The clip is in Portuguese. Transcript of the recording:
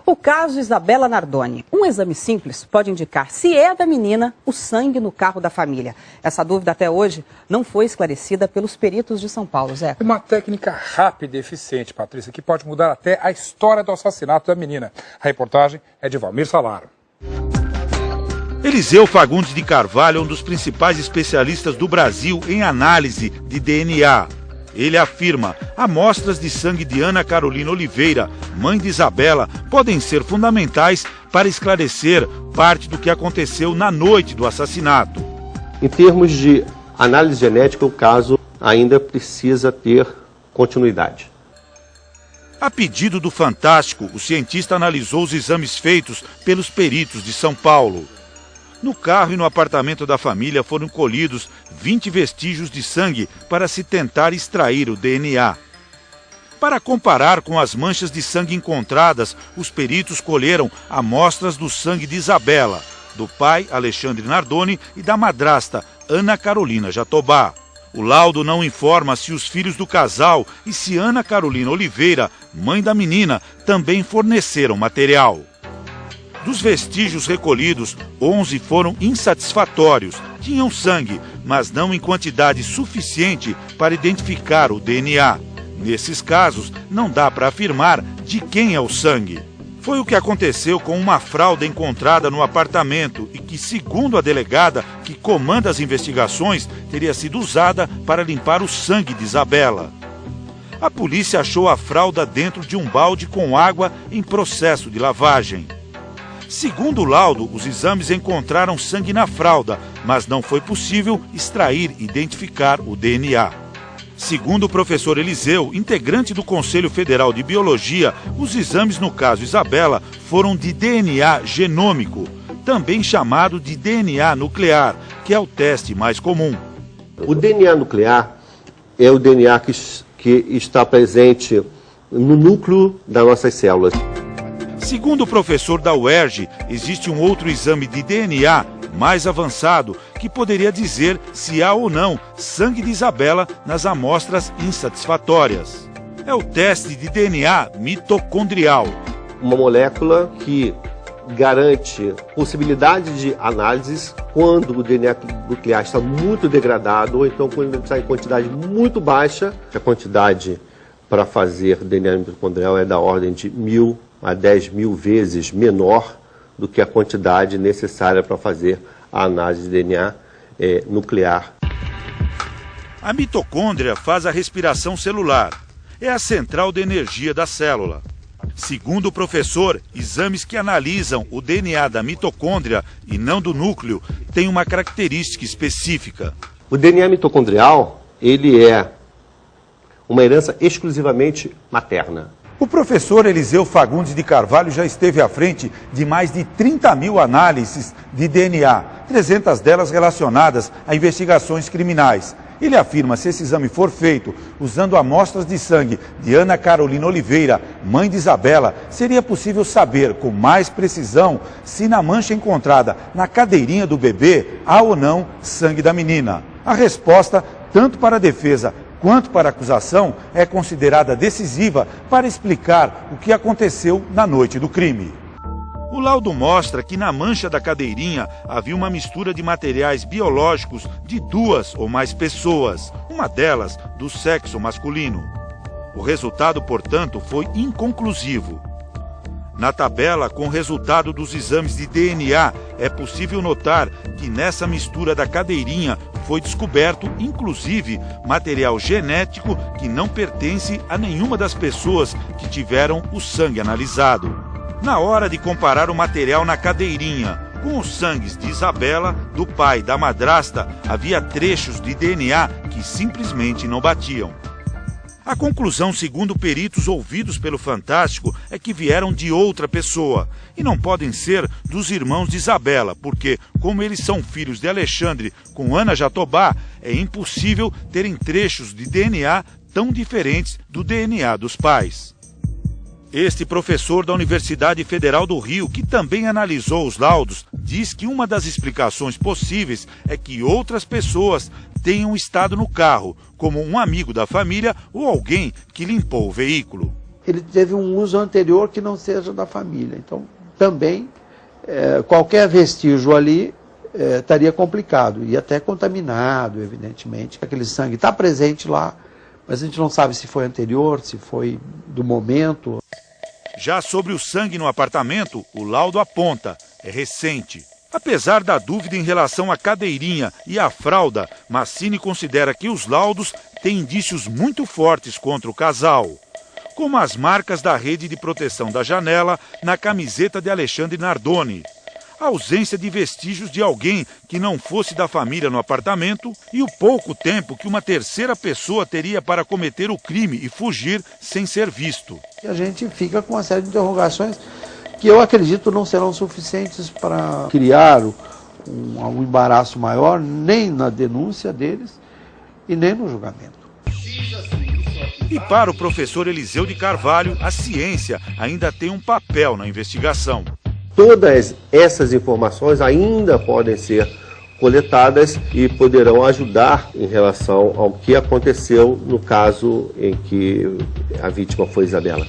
O caso Isabela Nardoni. Um exame simples pode indicar se é da menina o sangue no carro da família. Essa dúvida até hoje não foi esclarecida pelos peritos de São Paulo, Zé. Uma técnica rápida e eficiente, Patrícia, que pode mudar até a história do assassinato da menina. A reportagem é de Valmir Salaro. Eliseu Fagundes de Carvalho é um dos principais especialistas do Brasil em análise de DNA. Ele afirma: amostras de sangue de Ana Carolina Oliveira, mãe de Isabela, podem ser fundamentais para esclarecer parte do que aconteceu na noite do assassinato. Em termos de análise genética, o caso ainda precisa ter continuidade. A pedido do Fantástico, o cientista analisou os exames feitos pelos peritos de São Paulo. No carro e no apartamento da família foram colhidos 20 vestígios de sangue para se tentar extrair o DNA. Para comparar com as manchas de sangue encontradas, os peritos colheram amostras do sangue de Isabela, do pai, Alexandre Nardoni, e da madrasta, Ana Carolina Jatobá. O laudo não informa se os filhos do casal e se Ana Carolina Oliveira, mãe da menina, também forneceram material. Dos vestígios recolhidos, 11 foram insatisfatórios, tinham sangue, mas não em quantidade suficiente para identificar o DNA. Nesses casos, não dá para afirmar de quem é o sangue. Foi o que aconteceu com uma fralda encontrada no apartamento e que, segundo a delegada que comanda as investigações, teria sido usada para limpar o sangue de Isabela. A polícia achou a fralda dentro de um balde com água em processo de lavagem. Segundo o laudo, os exames encontraram sangue na fralda, mas não foi possível extrair e identificar o DNA. Segundo o professor Eliseu, integrante do Conselho Federal de Biologia, os exames no caso Isabela foram de DNA genômico, também chamado de DNA nuclear, que é o teste mais comum. O DNA nuclear é o DNA que está presente no núcleo das nossas células. Segundo o professor da UERJ, existe um outro exame de DNA mais avançado que poderia dizer se há ou não sangue de Isabela nas amostras insatisfatórias. É o teste de DNA mitocondrial. Uma molécula que garante possibilidade de análises quando o DNA nuclear está muito degradado ou então quando ele está em quantidade muito baixa. A quantidade para fazer DNA mitocondrial é da ordem de 1.000 a 10.000 vezes menor do que a quantidade necessária para fazer a análise de DNA nuclear. A mitocôndria faz a respiração celular. É a central de energia da célula. Segundo o professor, exames que analisam o DNA da mitocôndria e não do núcleo têm uma característica específica. O DNA mitocondrial, ele é uma herança exclusivamente materna. O professor Eliseu Fagundes de Carvalho já esteve à frente de mais de 30.000 análises de DNA, 300 delas relacionadas a investigações criminais. Ele afirma que se esse exame for feito usando amostras de sangue de Ana Carolina Oliveira, mãe de Isabela, seria possível saber com mais precisão se na mancha encontrada na cadeirinha do bebê há ou não sangue da menina. A resposta, tanto para a defesa quanto para a acusação, é considerada decisiva para explicar o que aconteceu na noite do crime. O laudo mostra que na mancha da cadeirinha havia uma mistura de materiais biológicos de 2 ou mais pessoas, uma delas do sexo masculino. O resultado, portanto, foi inconclusivo. Na tabela com o resultado dos exames de DNA, é possível notar que nessa mistura da cadeirinha foi descoberto, inclusive, material genético que não pertence a nenhuma das pessoas que tiveram o sangue analisado. Na hora de comparar o material na cadeirinha com os sangues de Isabela, do pai e da madrasta, havia trechos de DNA que simplesmente não batiam. A conclusão, segundo peritos ouvidos pelo Fantástico, é que vieram de outra pessoa e não podem ser dos irmãos de Isabela, porque, como eles são filhos de Alexandre com Ana Jatobá, é impossível terem trechos de DNA tão diferentes do DNA dos pais. Este professor da Universidade Federal do Rio, que também analisou os laudos, diz que uma das explicações possíveis é que outras pessoas tenham estado no carro, como um amigo da família ou alguém que limpou o veículo. ele teve um uso anterior que não seja da família. Então, também, qualquer vestígio ali estaria complicado e até contaminado, evidentemente. Aquele sangue está presente lá, mas a gente não sabe se foi anterior, se foi do momento. Já sobre o sangue no apartamento, o laudo aponta, é recente. Apesar da dúvida em relação à cadeirinha e à fralda, Massini considera que os laudos têm indícios muito fortes contra o casal, como as marcas da rede de proteção da janela na camiseta de Alexandre Nardoni, a ausência de vestígios de alguém que não fosse da família no apartamento e o pouco tempo que uma terceira pessoa teria para cometer o crime e fugir sem ser visto. E a gente fica com uma série de interrogações que eu acredito não serão suficientes para criar um embaraço maior, nem na denúncia deles e nem no julgamento. E para o professor Eliseu de Carvalho, a ciência ainda tem um papel na investigação. Todas essas informações ainda podem ser coletadas e poderão ajudar em relação ao que aconteceu no caso em que a vítima foi Isabela.